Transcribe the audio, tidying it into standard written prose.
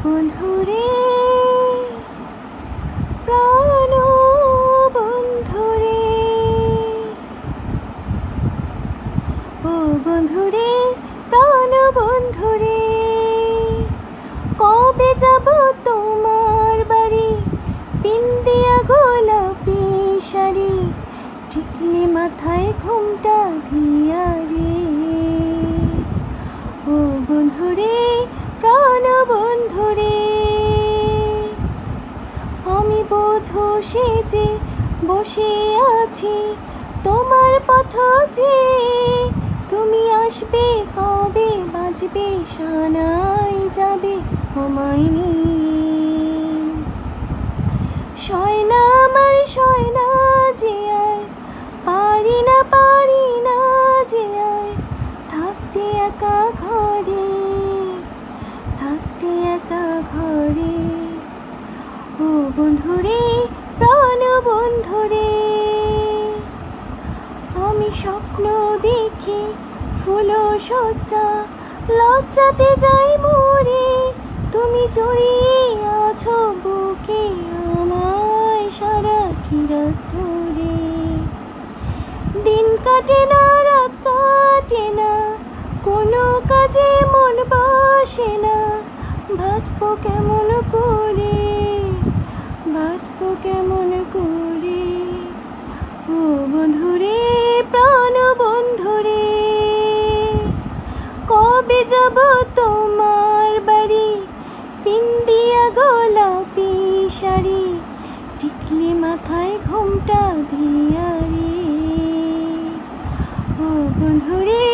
বন্ধুরে প্রাণ বন্ধুরে, ও বন্ধুরে প্রাণ বন্ধুরে, কবে যাব তোমার বাড়ি? বিন্দিয়া গোলাপি শাড়ি, টিকলি মাথায় ঘুমটা দিয়া রে। ও বন্ধুরে প্রাণ বন্ধুরে, আমি বধূ সেজে বসে আছি তোমার পথ যে, তুমি আসবে কবে? বাজবে সানাই, যাবে আমায় নিয়ে। সয়না আমার সয়না যে আর পারি না যে আর থাকতে একা ঘরে, থাকতে একা ঘরে। ও বন্ধুরে প্রাণ বন্ধুরে, আমি স্বপ্ন দেখি ফুল সজ্জা, লজ্জাতে যাই মরে। তুমি জড়িয়ে আছো বুকে আমায় সারাটি রাত ধরে। দিন কাটে না রাত কাটে না, কোনো কাজে মন বসে না। বাঁচবো কেমন করে, বাঁচবো কেমন করে? ও বন্ধুরে প্রাণ বন্ধুরে, কবে যাব তোমার বাড়ি? বিন্দিয়া গোলাপি শাড়ি, টিকলি মাথায় ঘুমটা দিয়া রে। ও বন্ধুরে